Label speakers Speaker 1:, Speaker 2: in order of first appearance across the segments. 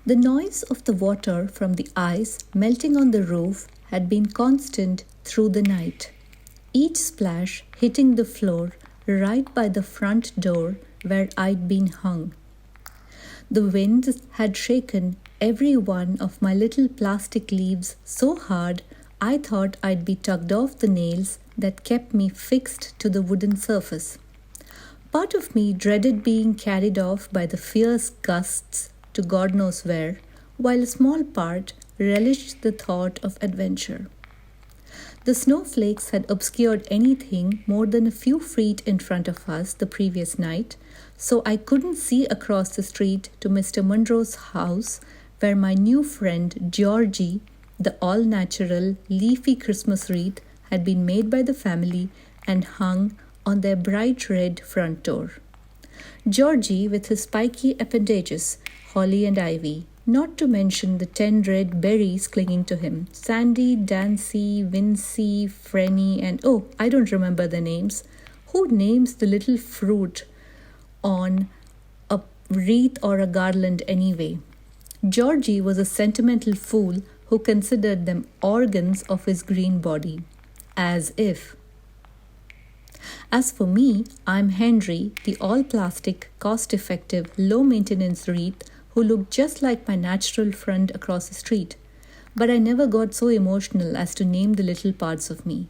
Speaker 1: The noise of the water from the ice melting on the roof had been constant through the night, each splash hitting the floor right by the front door where I'd been hung. The wind had shaken every one of my little plastic leaves so hard I thought I'd be tugged off the nails that kept me fixed to the wooden surface. Part of me dreaded being carried off by the fierce gusts to God knows where, while a small part relished the thought of adventure. The snowflakes had obscured anything more than a few feet in front of us the previous night, so I couldn't see across the street to Mr. Munro's house, where my new friend Georgie, the all-natural, leafy Christmas wreath, had been made by the family and hung on their bright red front door. Georgie, with his spiky appendages, holly and ivy, not to mention the 10 red berries clinging to him, Sandy, Dancy, Vincy, Frenny, and oh, I don't remember the names. Who names the little fruit on a wreath or a garland anyway? Georgie was a sentimental fool who considered them organs of his green body. As if. As for me, I'm Henry, the all-plastic, cost-effective, low-maintenance wreath who looked just like my natural friend across the street. But I never got so emotional as to name the little parts of me.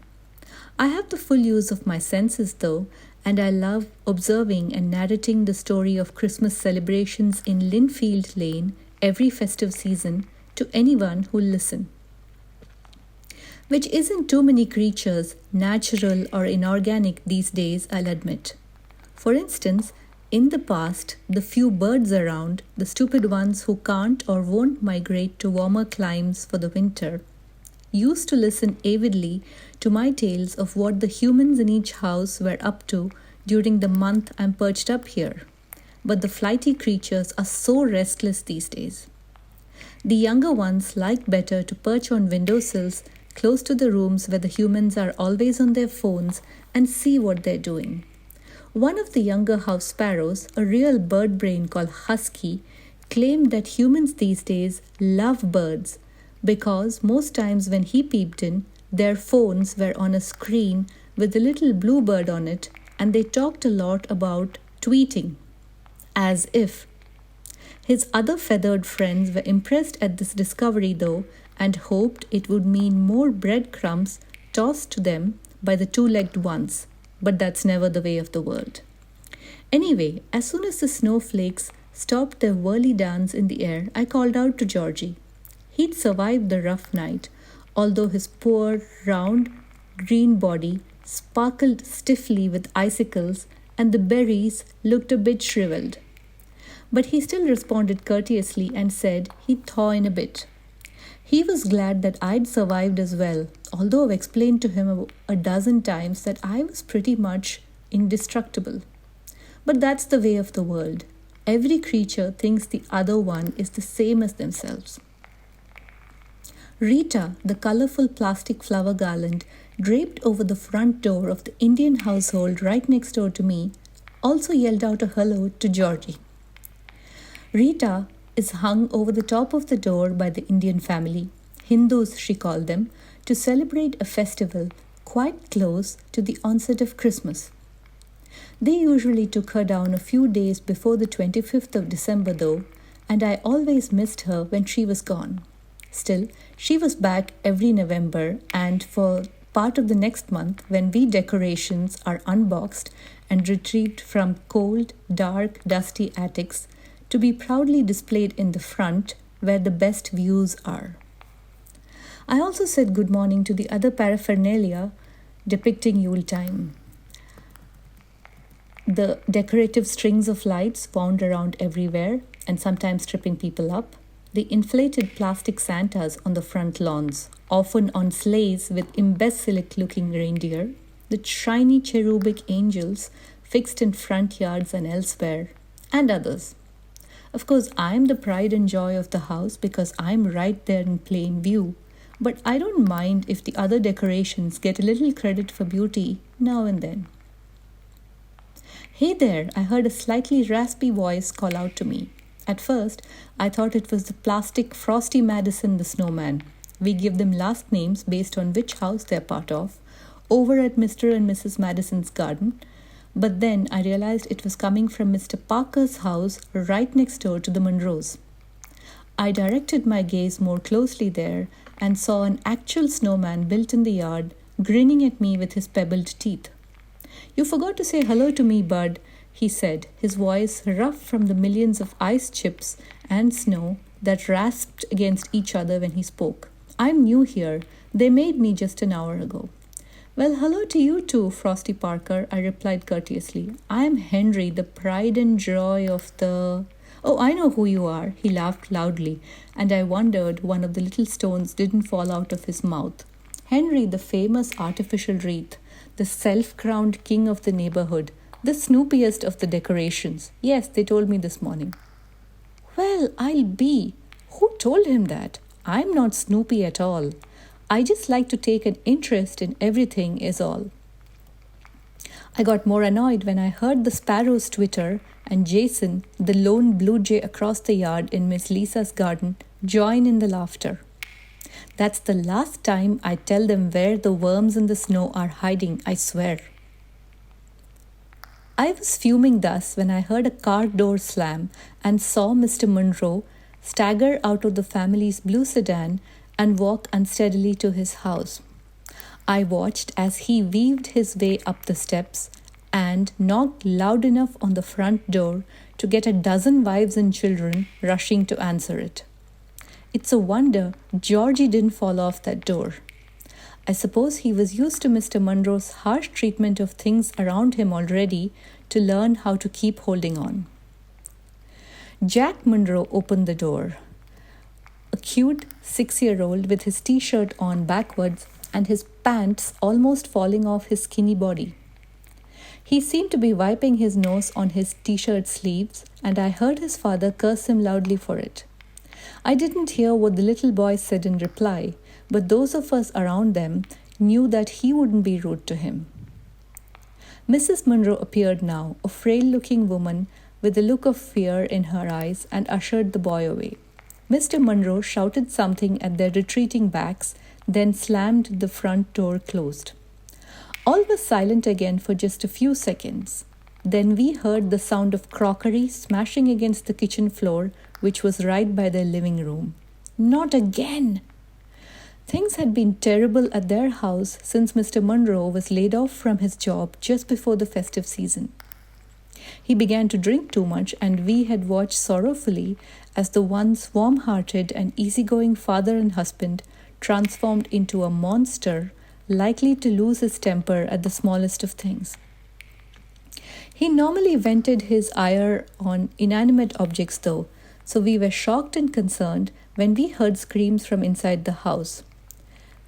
Speaker 1: I have the full use of my senses though, and I love observing and narrating the story of Christmas celebrations in Linfield Lane every festive season to anyone who'll listen. Which isn't too many creatures, natural or inorganic these days, I'll admit. For instance, in the past, the few birds around, the stupid ones who can't or won't migrate to warmer climes for the winter, used to listen avidly to my tales of what the humans in each house were up to during the month I'm perched up here. But the flighty creatures are so restless these days. The younger ones like better to perch on windowsills close to the rooms where the humans are always on their phones and see what they're doing. One of the younger house sparrows, a real bird brain called Husky, claimed that humans these days love birds because most times when he peeped in, their phones were on a screen with a little blue bird on it, and they talked a lot about tweeting. As if. His other feathered friends were impressed at this discovery though, and hoped it would mean more breadcrumbs tossed to them by the two-legged ones, but that's never the way of the world. Anyway, as soon as the snowflakes stopped their whirly dance in the air, I called out to Georgie. He'd survived the rough night, although his poor, round, green body sparkled stiffly with icicles and the berries looked a bit shriveled. But he still responded courteously and said he'd thaw in a bit. He was glad that I'd survived as well, although I've explained to him a dozen times that I was pretty much indestructible. But that's the way of the world. Every creature thinks the other one is the same as themselves. Rita, the colorful plastic flower garland draped over the front door of the Indian household right next door to me, also yelled out a hello to Georgie. Rita is hung over the top of the door by the Indian family, Hindus she called them, to celebrate a festival quite close to the onset of Christmas. They usually took her down a few days before the 25th of December though, and I always missed her when she was gone. Still, she was back every November, and for part of the next month when we decorations are unboxed and retrieved from cold, dark, dusty attics to be proudly displayed in the front where the best views are. I also said good morning to the other paraphernalia depicting Yule time. The decorative strings of lights wound around everywhere and sometimes tripping people up. The inflated plastic Santas on the front lawns, often on sleighs with imbecilic-looking reindeer. The shiny cherubic angels fixed in front yards and elsewhere, and others. Of course, I'm the pride and joy of the house because I'm right there in plain view, but I don't mind if the other decorations get a little credit for beauty now and then. "Hey there," I heard a slightly raspy voice call out to me. At first, I thought it was the plastic Frosty Madison the snowman. We give them last names based on which house they're part of, over at Mr. and Mrs. Madison's garden. But then I realized it was coming from Mr. Parker's house right next door to the Monroes. I directed my gaze more closely there and saw an actual snowman built in the yard, grinning at me with his pebbled teeth. "You forgot to say hello to me, bud," he said, his voice rough from the millions of ice chips and snow that rasped against each other when he spoke. "I'm new here. They made me just an hour ago." "Well, hello to you too, Frosty Parker," I replied courteously. "I am Henry, the pride and joy of the—" "Oh, I know who you are," he laughed loudly, and I wondered one of the little stones didn't fall out of his mouth. "Henry, the famous artificial wreath, the self-crowned king of the neighborhood, the snoopiest of the decorations. Yes, they told me this morning." "Well, I'll be. Who told him that? I'm not snoopy at all. I just like to take an interest in everything is all." I got more annoyed when I heard the sparrows twitter and Jason, the lone blue jay across the yard in Miss Lisa's garden, join in the laughter. That's the last time I tell them where the worms in the snow are hiding, I swear. I was fuming thus when I heard a car door slam and saw Mr. Monroe stagger out of the family's blue sedan and walk unsteadily to his house. I watched as he weaved his way up the steps and knocked loud enough on the front door to get a dozen wives and children rushing to answer it. It's a wonder Georgie didn't fall off that door. I suppose he was used to Mr. Monroe's harsh treatment of things around him already to learn how to keep holding on. Jack Monroe opened the door. A cute 6-year-old with his t-shirt on backwards and his pants almost falling off his skinny body. He seemed to be wiping his nose on his t-shirt sleeves, and I heard his father curse him loudly for it. I didn't hear what the little boy said in reply, but those of us around them knew that he wouldn't be rude to him. Mrs. Monroe appeared now, a frail-looking woman with a look of fear in her eyes, and ushered the boy away. Mr. Monroe shouted something at their retreating backs, then slammed the front door closed. All was silent again for just a few seconds. Then we heard the sound of crockery smashing against the kitchen floor, which was right by their living room. Not again! Things had been terrible at their house since Mr. Monroe was laid off from his job just before the festive season. He began to drink too much, and we had watched sorrowfully as the once warm-hearted and easygoing father and husband transformed into a monster likely to lose his temper at the smallest of things. He normally vented his ire on inanimate objects though, so we were shocked and concerned when we heard screams from inside the house.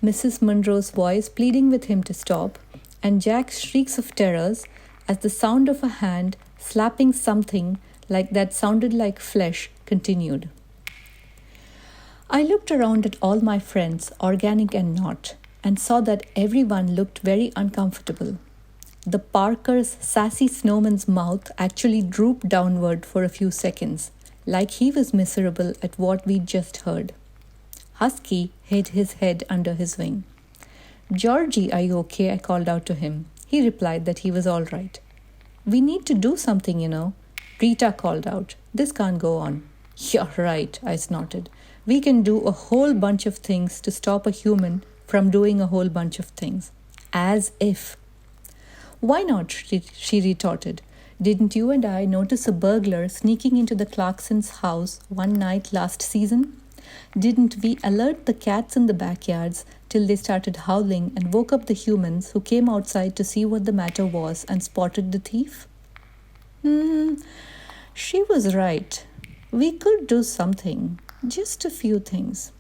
Speaker 1: Mrs. Monroe's voice pleading with him to stop, and Jack's shrieks of terrors as the sound of a hand slapping something like that sounded like flesh continued. I looked around at all my friends, organic and not, and saw that everyone looked very uncomfortable. The Parker's sassy snowman's mouth actually drooped downward for a few seconds, like he was miserable at what we'd just heard. Husky hid his head under his wing. "Georgie, are you okay?" I called out to him. He replied that he was all right. "We need to do something, you know," Rita called out. "This can't go on." "You're right," I snorted. "We can do a whole bunch of things to stop a human from doing a whole bunch of things." As if. "Why not?" she retorted. "Didn't you and I notice a burglar sneaking into the Clarksons' house one night last season? Didn't we alert the cats in the backyards till they started howling and woke up the humans who came outside to see what the matter was and spotted the thief?" She was right. We could do something. Just a few things.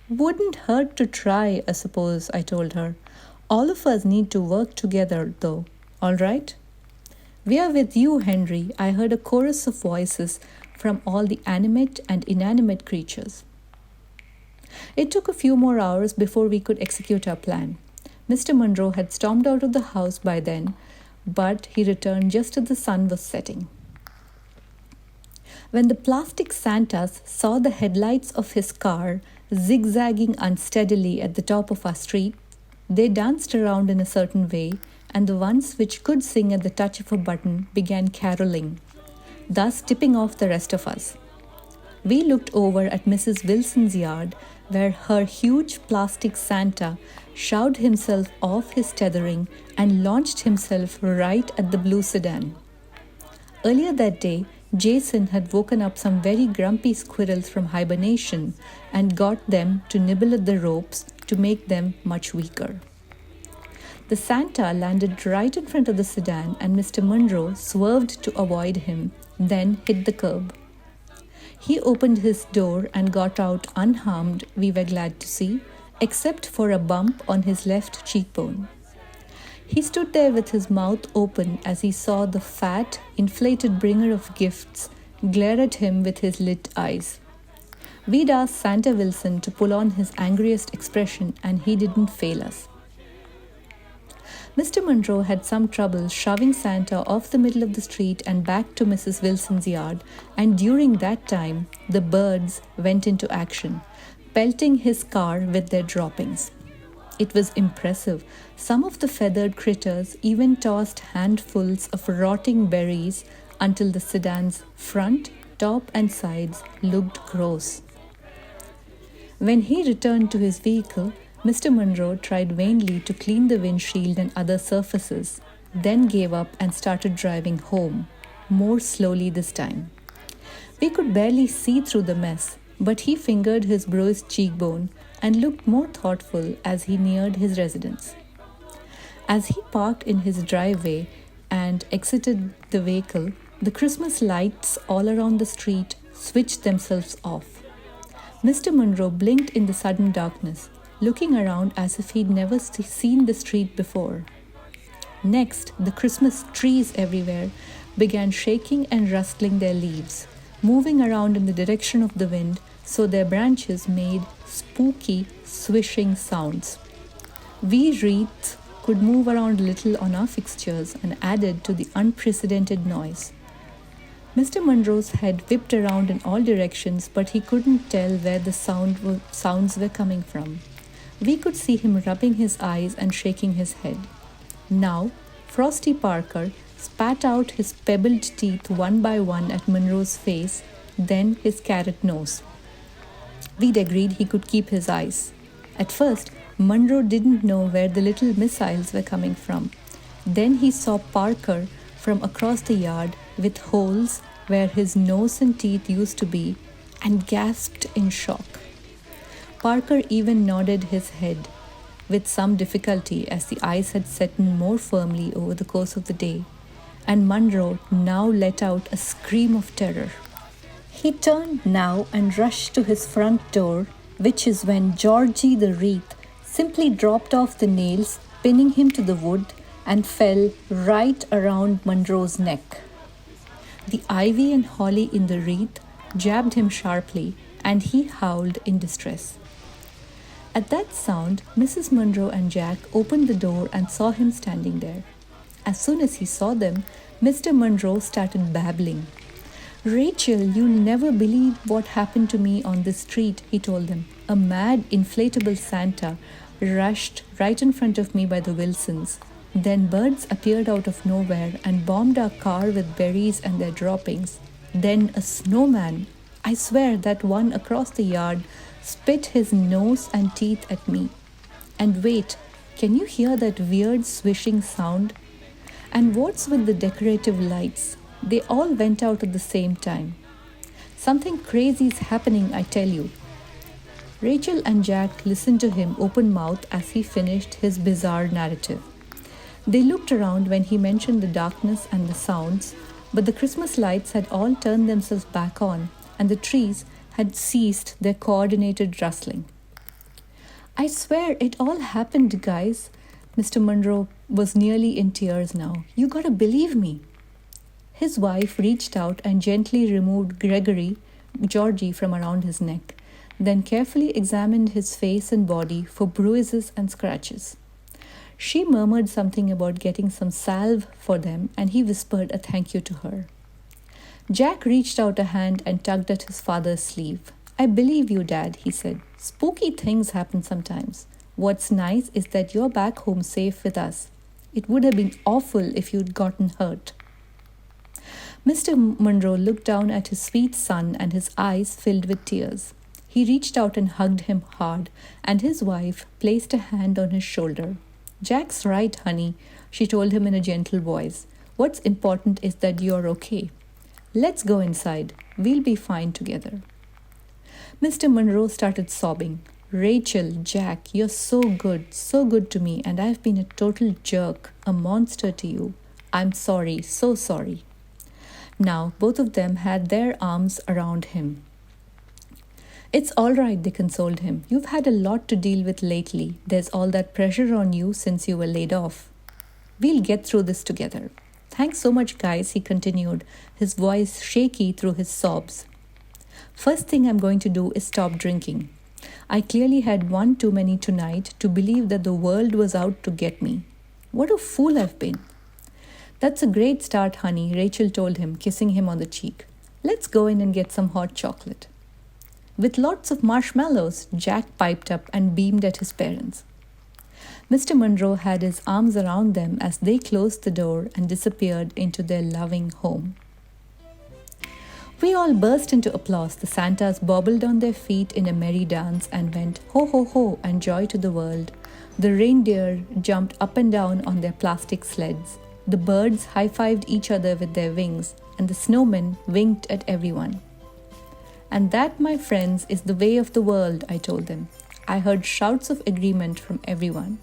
Speaker 1: "Wouldn't hurt to try, I suppose," I told her. "All of us need to work together, though. All right?" "We are with you, Henry," I heard a chorus of voices from all the animate and inanimate creatures. It took a few more hours before we could execute our plan. Mr. Monroe had stormed out of the house by then, but he returned just as the sun was setting. When the plastic Santas saw the headlights of his car zigzagging unsteadily at the top of our street, they danced around in a certain way, and the ones which could sing at the touch of a button began caroling, thus tipping off the rest of us. We looked over at Mrs. Wilson's yard, where her huge plastic Santa shoved himself off his tethering and launched himself right at the blue sedan. Earlier that day, Jason had woken up some very grumpy squirrels from hibernation and got them to nibble at the ropes to make them much weaker. The Santa landed right in front of the sedan, and Mr. Munro swerved to avoid him, then hit the curb. He opened his door and got out unharmed, we were glad to see, except for a bump on his left cheekbone. He stood there with his mouth open as he saw the fat, inflated bringer of gifts glare at him with his lit eyes. We'd asked Santa Wilson to pull on his angriest expression, and he didn't fail us. Mr. Munro had some trouble shoving Santa off the middle of the street and back to Mrs. Wilson's yard, and during that time, the birds went into action, pelting his car with their droppings. It was impressive. Some of the feathered critters even tossed handfuls of rotting berries until the sedan's front, top, and sides looked gross. When he returned to his vehicle, Mr. Munro tried vainly to clean the windshield and other surfaces, then gave up and started driving home, more slowly this time. We could barely see through the mess, but he fingered his bruised cheekbone and looked more thoughtful as he neared his residence. As he parked in his driveway and exited the vehicle, the Christmas lights all around the street switched themselves off. Mr. Munro blinked in the sudden darkness, looking around as if he'd never seen the street before. Next, the Christmas trees everywhere began shaking and rustling their leaves, moving around in the direction of the wind, so their branches made spooky, swishing sounds. We Wreath could move around a little on our fixtures and added to the unprecedented noise. Mr. Munro's head whipped around in all directions, but he couldn't tell where the sounds were coming from. We could see him rubbing his eyes and shaking his head. Now, Frosty Parker spat out his pebbled teeth one by one at Munro's face, then his carrot nose. We'd agreed he could keep his eyes. At first, Munro didn't know where the little missiles were coming from. Then he saw Parker from across the yard with holes where his nose and teeth used to be and gasped in shock. Parker even nodded his head with some difficulty as the eyes had set in more firmly over the course of the day, and Munro now let out a scream of terror. He turned now and rushed to his front door, which is when Georgie the Wreath simply dropped off the nails, pinning him to the wood, and fell right around Munro's neck. The ivy and holly in the wreath jabbed him sharply, and he howled in distress. At that sound, Mrs. Munro and Jack opened the door and saw him standing there. As soon as he saw them, Mr. Munro started babbling. "Rachel, you'll never believe what happened to me on this street," he told them. "A mad, inflatable Santa rushed right in front of me by the Wilsons. Then birds appeared out of nowhere and bombed our car with berries and their droppings. Then a snowman, I swear that one across the yard, spit his nose and teeth at me. And wait, can you hear that weird swishing sound? And what's with the decorative lights? They all went out at the same time. Something crazy's happening, I tell you." Rachel and Jack listened to him open-mouthed as he finished his bizarre narrative. They looked around when he mentioned the darkness and the sounds, but the Christmas lights had all turned themselves back on, and the trees had ceased their coordinated rustling. "I swear it all happened, guys." Mr. Munro was nearly in tears now. "You gotta believe me." His wife reached out and gently removed Georgie from around his neck, then carefully examined his face and body for bruises and scratches. She murmured something about getting some salve for them, and he whispered a thank you to her. Jack reached out a hand and tugged at his father's sleeve. I believe you, Dad, he said. Spooky things happen sometimes. What's nice is that you're back home safe with us. It would have been awful if you'd gotten hurt. Mr. Munro looked down at his sweet son and his eyes filled with tears. He reached out and hugged him hard, and his wife placed a hand on his shoulder. Jack's right, honey, she told him in a gentle voice. What's important is that you're okay. Let's go inside. We'll be fine together. Mr. Munro started sobbing. Rachel, Jack, you're so good to me, and I've been a total jerk, a monster to you. I'm sorry, so sorry. Now, both of them had their arms around him. It's all right, they consoled him. You've had a lot to deal with lately. There's all that pressure on you since you were laid off. We'll get through this together. Thanks so much, guys, he continued, his voice shaky through his sobs. First thing I'm going to do is stop drinking. I clearly had one too many tonight to believe that the world was out to get me. What a fool I've been. That's a great start, honey, Rachel told him, kissing him on the cheek. Let's go in and get some hot chocolate. With lots of marshmallows, Jack piped up and beamed at his parents. Mr. Munro had his arms around them as they closed the door and disappeared into their loving home. We all burst into applause. The Santas bobbled on their feet in a merry dance and went ho ho ho and joy to the world. The reindeer jumped up and down on their plastic sleds. The birds high-fived each other with their wings, and the snowmen winked at everyone. And that, my friends, is the way of the world, I told them. I heard shouts of agreement from everyone.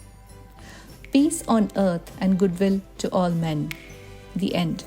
Speaker 1: Peace on earth and goodwill to all men. The end.